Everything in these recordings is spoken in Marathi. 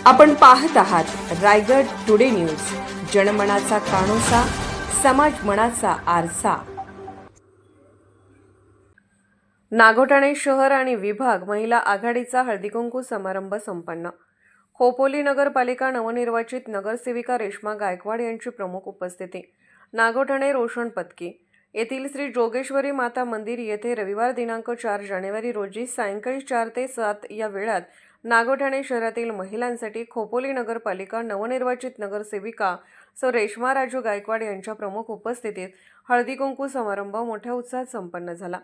आपण पाहत आहात रायगड टुडे न्यूज, जनमनाचा कानोसा, समाज मनाचा आरसा। नागोठाणे शहर आणि विभाग महिला आघाडीचा हळदीकुंकू समारंभ संपन्न। खोपोली नगरपालिका नवनिर्वाचित नगरसेविका रेश्मा गायकवाड यांची प्रमुख उपस्थिती। नागोठाणे रोशन पत्की येथील श्री जोगेश्वरी माता मंदिर येथे रविवार दिनांक 4 जानेवारी रोजी सायंकाळी 4 ते 7 या वेळात नागोठाणे शहरातील महिलांसाठी खोपोली नगरपालिका नवनिर्वाचित नगरसेविका सौ रेश्मा राजू गायकवाड यांच्या प्रमुख उपस्थितीत हळदीकुंकू समारंभ मोठ्या उत्साहात संपन्न झाला।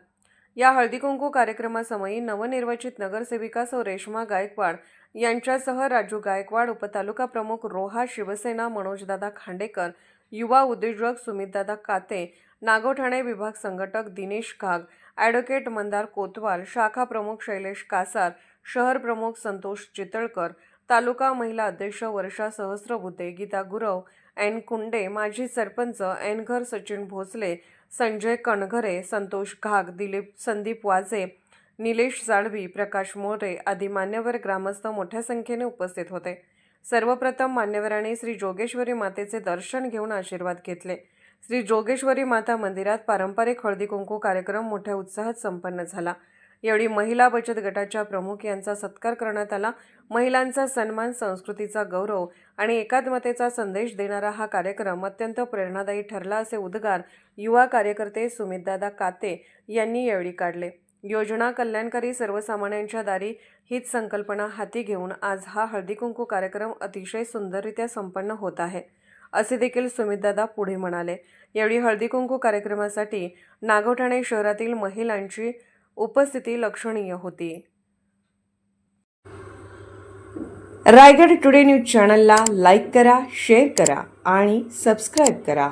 या हळदीकुंकू कार्यक्रमासमयी नवनिर्वाचित नगरसेविका सौ रेश्मा गायकवाड यांच्यासह राजू गायकवाड, उपतालुका प्रमुख रोहा शिवसेना मनोजदादा खांडेकर, युवा उद्योजक सुमितदादा काते, नागोठाणे विभाग संघटक दिनेश घाग, ॲडव्होकेट मंदार कोतवाल, शाखा प्रमुख शैलेश कासार, शहर प्रमुख संतोष चितळकर, तालुका महिला अध्यक्ष वर्षा सहस्रबुद्धे, गीता गुरव, एन कुंडे, माजी सरपंच एनघर सचिन भोसले, संजय कणघरे, संतोष घाग, संदीप वाजे, निलेश जाळवी, प्रकाश मोरे आदी मान्यवर ग्रामस्थ मोठ्या संख्येने उपस्थित होते। सर्वप्रथम मान्यवरांनी श्री जोगेश्वरी मातेचे दर्शन घेऊन आशीर्वाद घेतले। श्री जोगेश्वरी माता मंदिरात पारंपरिक हळदीकुंकू कार्यक्रम मोठ्या उत्साहात संपन्न झाला। यावेळी महिला बचत गटाच्या प्रमुख यांचा सत्कार करण्यात आला। महिलांचा सन्मान, संस्कृतीचा गौरव आणि एकात्मतेचा संदेश देणारा हा कार्यक्रम अत्यंत प्रेरणादायी ठरला असे उद्गार युवा कार्यकर्ते सुमितदादा काते यांनी यावेळी काढले। योजना कल्याणकारी सर्वसामान्यांच्या दारी हीच संकल्पना हाती घेऊन आज हा हळदीकुंकू कार्यक्रम अतिशय सुंदररित्या संपन्न होत आहे, असे देखील सुमितदादा पुढे म्हणाले। यावेळी हळदीकुंकू कार्यक्रमासाठी नागोठाणे शहरातील महिलांची उपस्थिती लक्षणीय होती। रायगड टुडे न्यूज चॅनलला लाईक करा, शेअर करा आणि सबस्क्राईब करा।